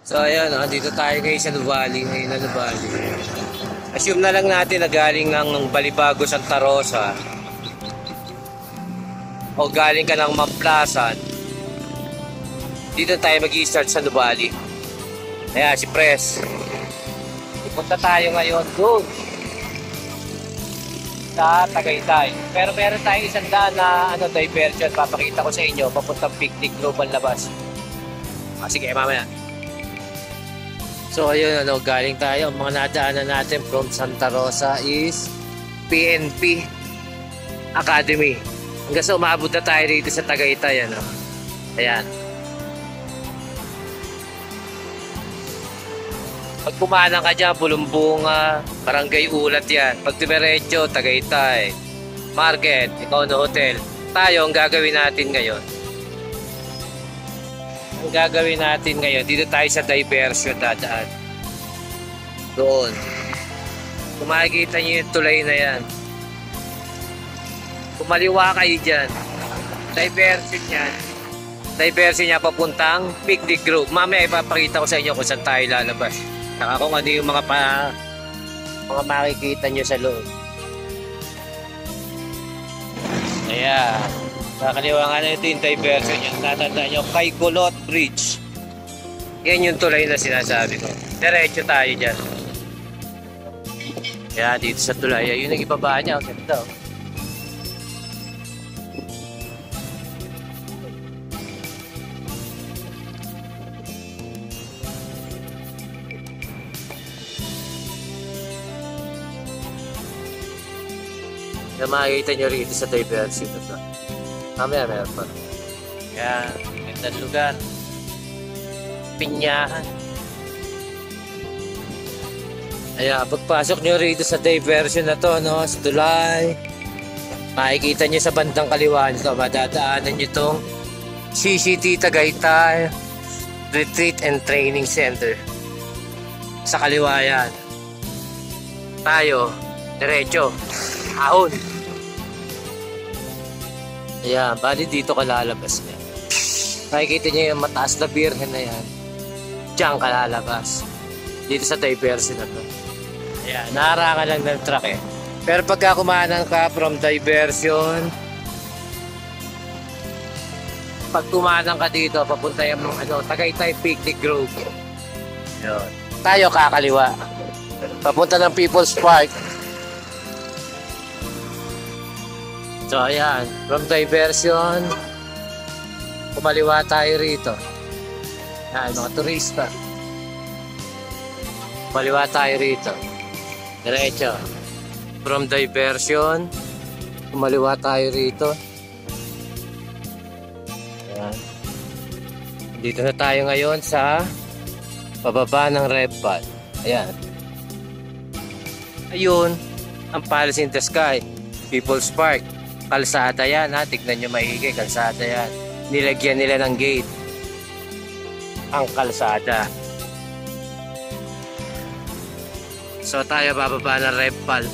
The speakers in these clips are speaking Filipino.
So ayan, dito tayo ngayon sa Nuvali, ngayon na Nuvali. Assume na lang natin na galing ng Balibago, Santa Rosa o galing ka ng Mamplasan. Dito tayo mag-i-start sa Nuvali. Ayan, si Pres. Pupunta tayo ngayon doon sa Tagaytay. Pero meron tayong isang daan na diversion. Papakita ko sa inyo, papuntang Picnic Global labas. Sige, mamaya. So ayun, galing tayo. Ang mga nadaanan natin from Santa Rosa is PNP Academy. Hanggang sa umabot na tayo dito sa Tagaytay. Ayan. Pag kumanan ka dyan, Bulumbunga, Barangay Ulat yan. Pag dumiretso, Tagaytay, Market, Econo Hotel. Tayo, ang gagawin natin ngayon. Dito tayo sa diversion dadaan. Doon. Kung makikita nyo yung tulay na yan. Kumaliwa kayo dyan. Diversion niya papuntang Picnic Grove. Mamaya ipapakita ko sa inyo kung saan tayo lalabas. Saka kung ano yung mga makikita nyo sa loob. Ayan. Kakaliwa nga na ito yung diversion yung tatandaan nyo. Kay Gulot Bridge. Yan yung tulay na sinasabi ko. Diretso tayo dyan. Kaya dito sa tulay. Yun ang ibaba niya. Ganda. Na makikita nyo rito sa diversion ito. Mamaya meron pa. Yan, gandang lugar. Pinyahan. Ayan, pagpasok nyo rito sa diversion na to, sa tulay, makikita nyo sa bandang kaliwa nito, madadaanan nyo itong CCT Tagaytay Retreat and Training Center. Sa kaliwa yan. Tayo, diretso. Ahon. Ayan, bali dito ka lalabas niya. Nakikita niyo yung mataas na birhen na yan. Diyan ka lalabas. Dito sa diversion na to. Ayan, naharangan lang ng truck eh. Pero pagka kumanan ka from diversion, pag kumanan ka dito, papunta yung Tagaytay Picnic Grove. Ayan. Tayo kakaliwa. Papunta ng People's Park. So ayan, from diversion, kumaliwa tayo rito. Ayan, mga turista. Kumaliwa tayo rito. Diretso. From diversion, kumaliwa tayo rito. Ayan. Dito na tayo ngayon sa pababa ng Repal. Ayan. Ayun, ang Palace in the Sky, People's Park. Kalsada yan tignan nyo maigi, kalsada yan. Nilagyan nila ng gate ang kalsada. So tayo bababa ng Repal.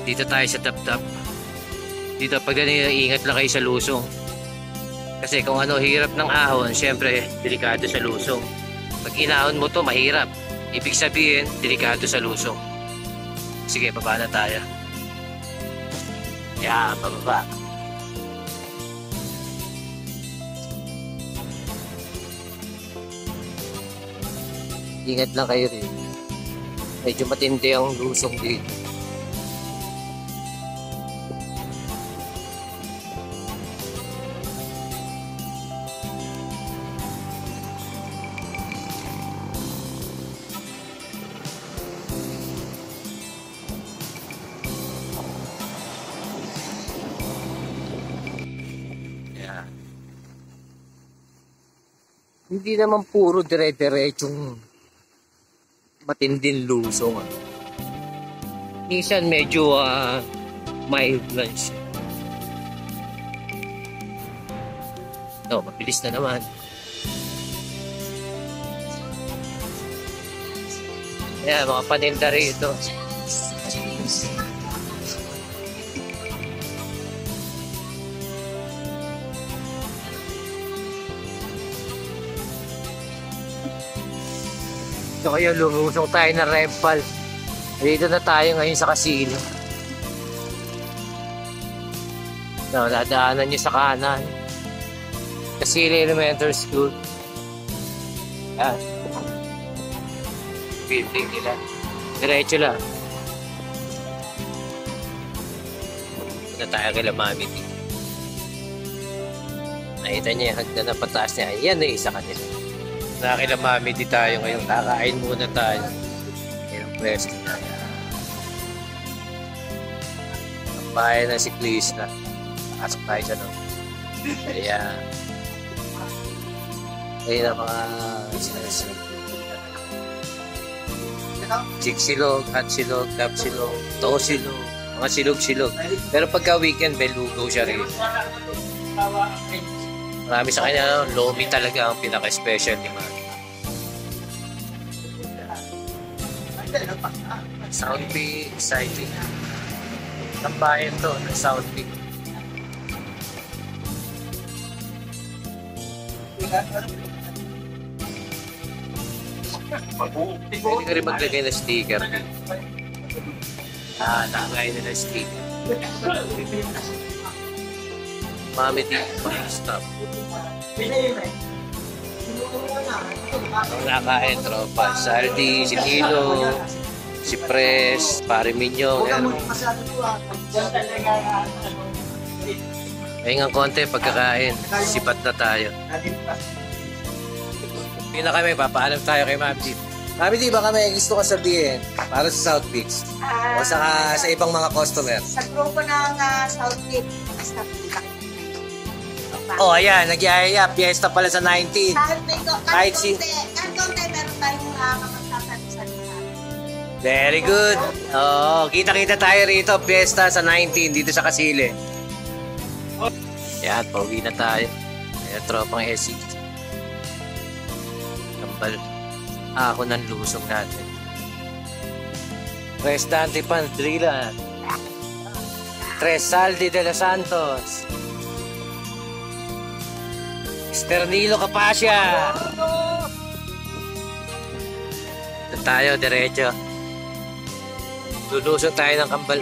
Dito tayo sa Dapdap. Dito pag ganito, ingat lang kayo sa lusong. Kasi kung hirap ng ahon, syempre delikado sa lusong. Pag inahon mo to, mahirap. Ibig sabihin, delikado sa lusong. Sige, baba na tayo. Yan, bababa. Ingat lang kayo rin. Medyo matindi ang lusong dito. Hindi naman puro dire-diretsong matinding lusong. Minsan medyo mild lang siya. Mabilis na naman. Ayan, mga paninda rito. Dito kayo, lumusong tayo ng Rempal. Dito na tayo ngayon sa Casino. No, dadaanan nyo sa kanan. Casino Elementary School. Yan. Building nila. Diretso lang. Punta tayo kay Mami D. Nakita niya yung hagdan na pataas niya. Yan na isa kanila. Nakakila Mami D tayo ngayon. Kakain muna tayo. Yung pwesto na. Ang bahay ng siklista. Pasok tayo sa loob. Ayan. Ayan ang mga sinasunod. Chick silog, hot silog, tap silog, to silog, mga silog-silog. Pero pagka weekend, may lugaw siya rin. Marami sa kanya, lomi talaga ang pinaka-special ni Mami. South Peak, exciting. Ang bayan to, ng South Peak. Pwede ka rin maglagay ng sticker. Nakagay na ng sticker. Mami D, stop. Ang nakain, tropa. Saldi, si Kilo, si Pres, Pare Minyo. Ngayon konti, pagkakain. Sipat na tayo. Hindi na kami, papaalam tayo kay Mami D. Mami D, baka may gusto ka sabihin para sa South Beach o sa ibang mga customer? Sa grupo ng South Beach, basta Oh, ayan, nagyayaya. Fiesta pala sa 19. kahit konti, meron tayong makapagsasalita. Very good. Oh, kita-kita tayo rito. Fiesta sa 19 dito sa Kasile. Yan, pauwi na tayo. Ayan, tropang SC. Kambal. Ako ng lusong natin. Restante Pandrila. Tresaldi de los Santos. Esternilo Capasya. Ito tayo, diretso. Lulusong tayo ng Kambal.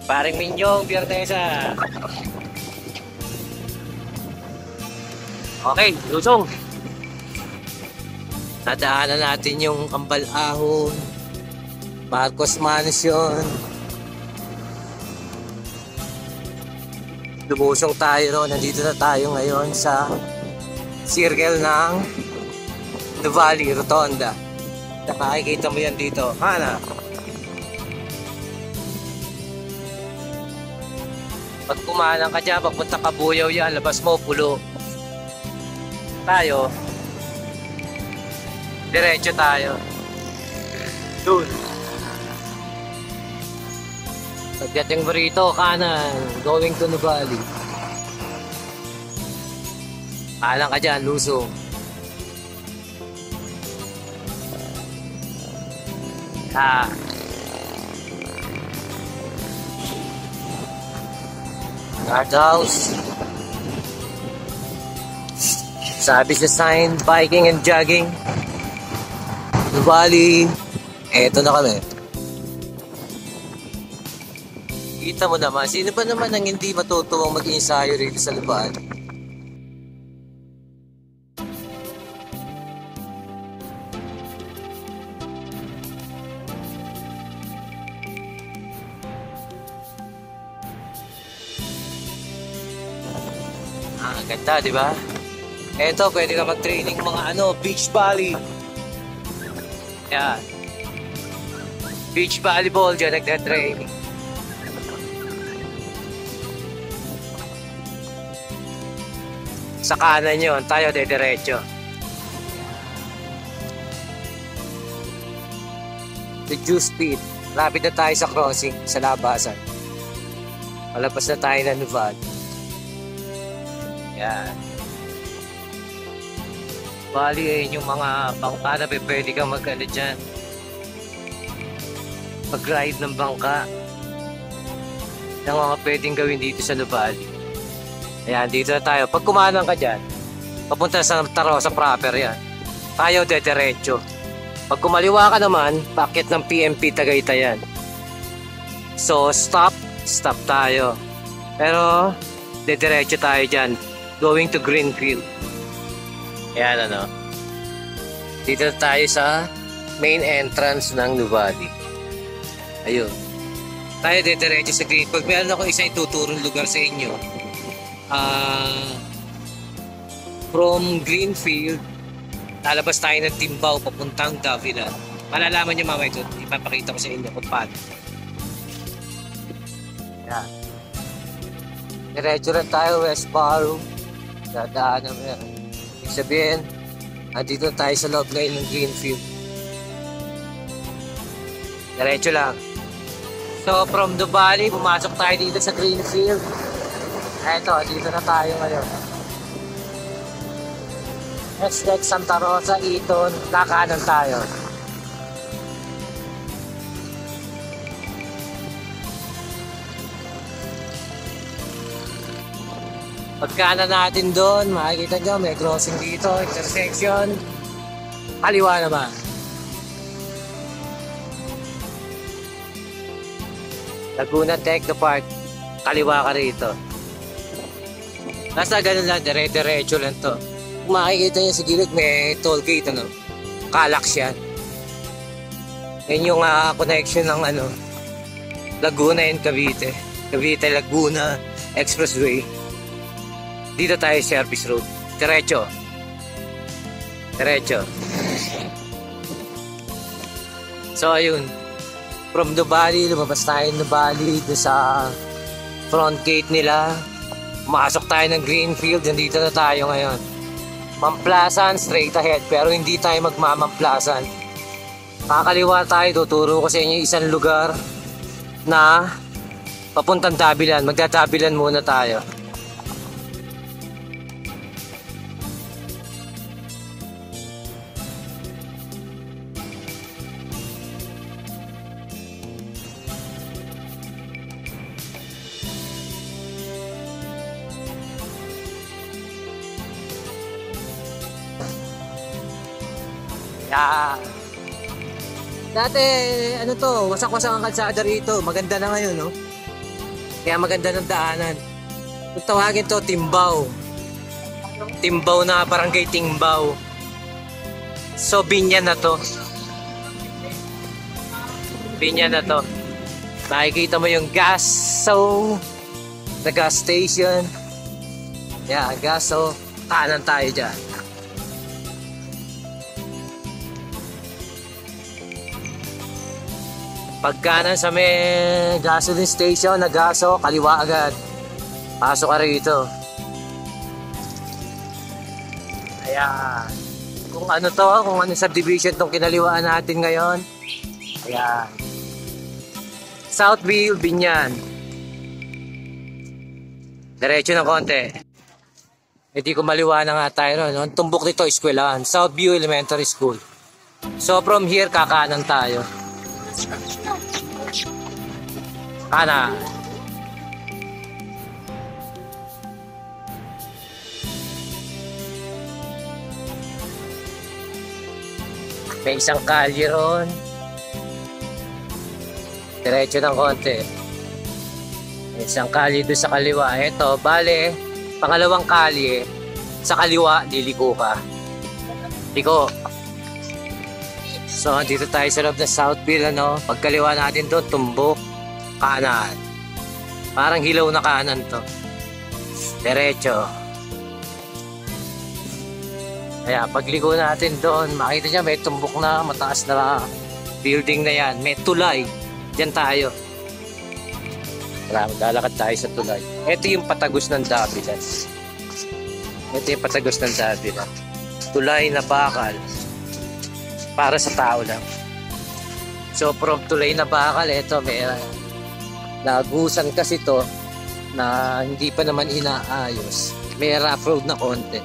Paring Minyong, Biyernesa. Okay, lusong. Nadaanan natin yung Kambal Ahon, Marcos Mansion. Lumusong tayo ron. Nandito na tayo ngayon sa circle ng Nuvali, Rotonda. Nakikita mo yan dito. Hana. Pag kumalang ka dyan, pagpunta ka Buyaw yan, labas mo, pulo. Tayo. Diretso tayo. Doon. Pagdating mo rito, kanan, going to Nuvali. Kanan ka dyan, lusong. Guardhouse. Sabi sa sign, biking and jogging. Nuvali. Eto na kami. Kita mo naman, sino ba naman ang hindi matutuwang mag-ensayo rito sa Lubaan? Ganda, di ba? Eto, pwede ka mag-training mga beach volley. Yan. Beach volleyball dyan, nagda-training. Sa kanan yun, tayo diretso. The Juice Pit. Lapit na tayo sa crossing, sa labasan. Palabas na tayo ng Nuvali. Yan. Bali yung mga bangka na pwede kang mag-ano dyan. Mag-ride ng bangka. Yung mga pwedeng gawin dito sa Nuvali. Ayan, dito na tayo. Pag kumanang ka dyan, papunta sa Tarosa proper yan. tayo dediretso. Pag kumaliwa ka naman, paakyat ng PMP Tagaytay yan. So, stop tayo. Pero, dediretso tayo dyan. Going to Greenfield. Ayan ano. Dito tayo sa main entrance ng Nuvali. Ayun. Tayo dediretso sa Greenfield. Meron ako isang ituturong lugar sa inyo. From Greenfield, lalabas tayo ng Timbao papuntang Davila. Malalaman nyo mamaya ito. Ipapakita ko sa inyo kung paano. Yan. Diretso rin tayo West Barrow. Dadaanan mo yan. Ibig sabihin, andito tayo sa loob ngayon ng Greenfield. Diretso lang. So from Nuvali, pumasok tayo dito sa Greenfield. Eto, dito na tayo ngayon. Next Santa Rosa, Eton, kakanan tayo. Pagkanan natin doon, makikita nyo, may crossing dito, intersection. Kaliwa naman. Laguna Technopark, kaliwa ka rito. Basta ganun lang, dire-diretso lang to. Kung makikita nyo sa gilid, may toll gate, ano? Calax yan. Yan yung connection ng Laguna and Cavite. Cavite-Laguna Expressway. Dito tayo service road. Diretso. Diretso. So ayun. From Nuvali, lumabas tayo Nuvali doon sa front gate nila. Masok tayo ng Greenfield. Nandito na tayo ngayon. Mamplasan, straight ahead. Pero hindi tayo magmamamplasan. Kakaliwa tayo. Tuturo ko sa inyo isang lugar na papuntang Dabilan. Magdadabilan muna tayo. Yeah. Dati, wasak-wasak ang kalsada rito. Maganda na ngayon, no? Kaya maganda ng daanan. Kung tawagin to, Timbao. Timbao na, barangay Timbao. So, binyan na to. Binyan na to. Makikita mo yung Gaso. The gas station. Yeah, Gaso. Kanan tayo dyan. Pagkanan sa may gasoline station na Gaso, kaliwa agad. Pasok ka rito. Ayan. Kung ano subdivision tong kinaliwaan natin ngayon. Ayan. Southview, Binyan. Diretso ng konti. Hindi ko maliwa na nga tayo. No? Tumbok nito, eskwelahan. Southview Elementary School. So from here, kakanan tayo. Ana. May isang kalye ron. Diretso ng konti. May isang kalye doon sa kaliwa. Ito, bale, pangalawang kalye. Sa kaliwa, liliko ka. Liko. So, dito tayo sa loob ng Southville, Pagkaliwa natin doon, tumbok, kanan. Parang hilaw na kanan to. Diretso. Kaya, pagliko natin doon, makita niya may tumbok na, mataas na building na yan. May tulay. Diyan tayo. Lalakad tayo sa tulay. Ito yung patagos ng Dabilan. Ito yung patagos ng Dabilan. Tulay na bakal. Para sa tao lang. So from tulay na bakal, ito may nagusan kasi to na hindi pa naman inaayos. May rough road na konti.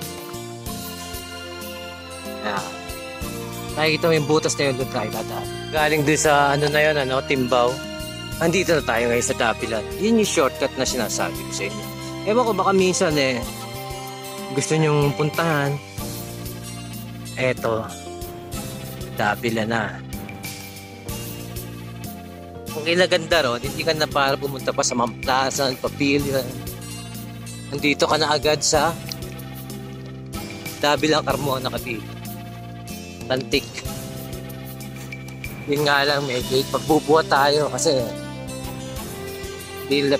Ayan. Nakikita mo yung butas na yun doon tayo dadaan. Galing doon sa Timbao. Andito na tayo ngayon sa Dapilan. Yun yung shortcut na sinasabi ko sa inyo. Ewan ko baka minsan gusto nyong puntahan. Eto, Davila na. Ang ilaganda ron, hindi ka na para pumunta pa sa Mamplasan, Papilya. Nandito ka na agad sa Davila Carmona Cavite. Tantik. Yun nga lang, may gate. Pagbubuhat tayo kasi hindi nila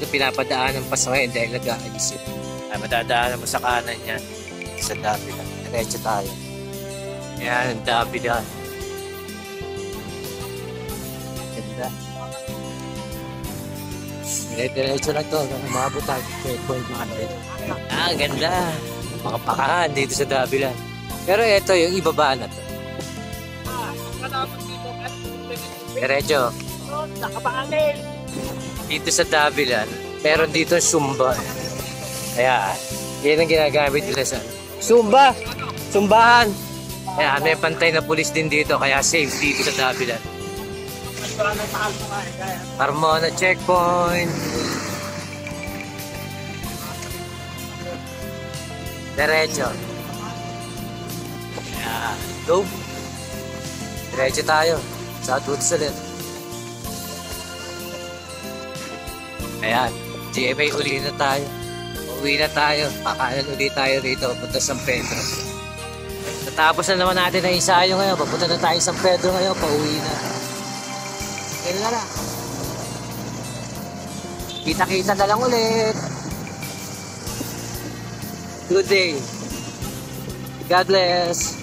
pinapadaanan pa sa ngayon dahil nag-aayos yun. Ay, madadaanan mo sa kanan yan sa Davila. Diretso tayo. Ayan, Davila. Ganda. Diretso lang to. Umabot tayo sa checkpoint natin. Ah, ganda. Mga pakahan dito sa Davila. Pero ito yung ibaba na to. Diretso. Dito sa Davila, meron dito Sumba. Kaya, yan ang ginagamit nila sa Sumba! Sumbahan! Kaya may pantay na pulis din dito, kaya safe dito sa Davila. Carmona checkpoint. Diretso. Yeah. Go. Diretso tayo. Southwoods ulit. Ayan. GMA uli na tayo. Uwi na tayo. Pakanan uli tayo rito. Punta sa San Pedro. Natapos na naman natin ang ensayo ngayon. Papunta na tayo sa San Pedro ngayon. Pauwi na. Kailan na. Kita-kita na lang ulit. Good day. God bless.